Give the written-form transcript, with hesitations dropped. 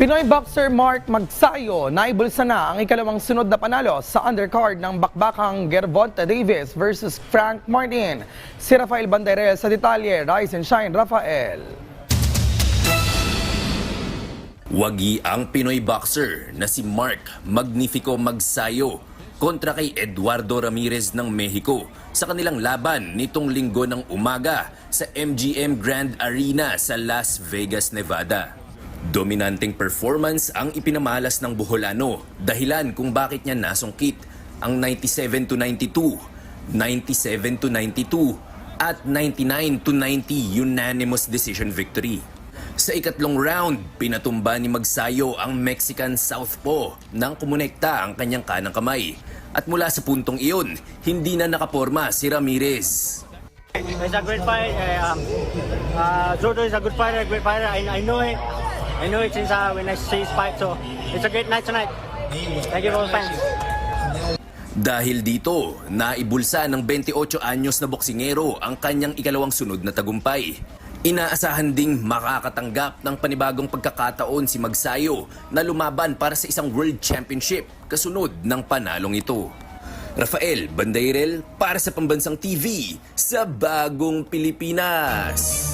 Pinoy boxer Mark Magsayo naibulsa na ang ikalawang sunod na panalo sa undercard ng bakbakang Gervonta Davis versus Frank Martin. Si Rafael Banderel sa detalye. Rise and shine, Rafael. Wagi ang Pinoy boxer na si Mark Magnifico Magsayo kontra kay Eduardo Ramirez ng Mexico sa kanilang laban nitong linggo ng umaga sa MGM Grand Arena sa Las Vegas, Nevada. Dominanteng performance ang ipinamalas ng Boholano, dahilan kung bakit niya nasungkit ang 97-92, 97-92 at 99-90 unanimous decision victory. Sa ikatlong round, pinatumba ni Magsayo ang Mexican southpaw nang kumonekta ang kanyang kanang kamay. At mula sa puntong iyon, hindi na nakaporma si Ramirez. It's a great fight. Jordo is a good fighter, great fighter. I know it. I know it since when I see his fight. So it's a great night tonight. Thank you for all the fans. Dahil dito, naibulsa ng 28 anyos na boksingero ang kanyang ikalawang sunod na tagumpay. Inaasahan ding makakatanggap ng panibagong pagkakataon si Magsayo na lumaban para sa isang World Championship kasunod ng panalong ito. Rafael Banderel para sa Pambansang TV sa Bagong Pilipinas.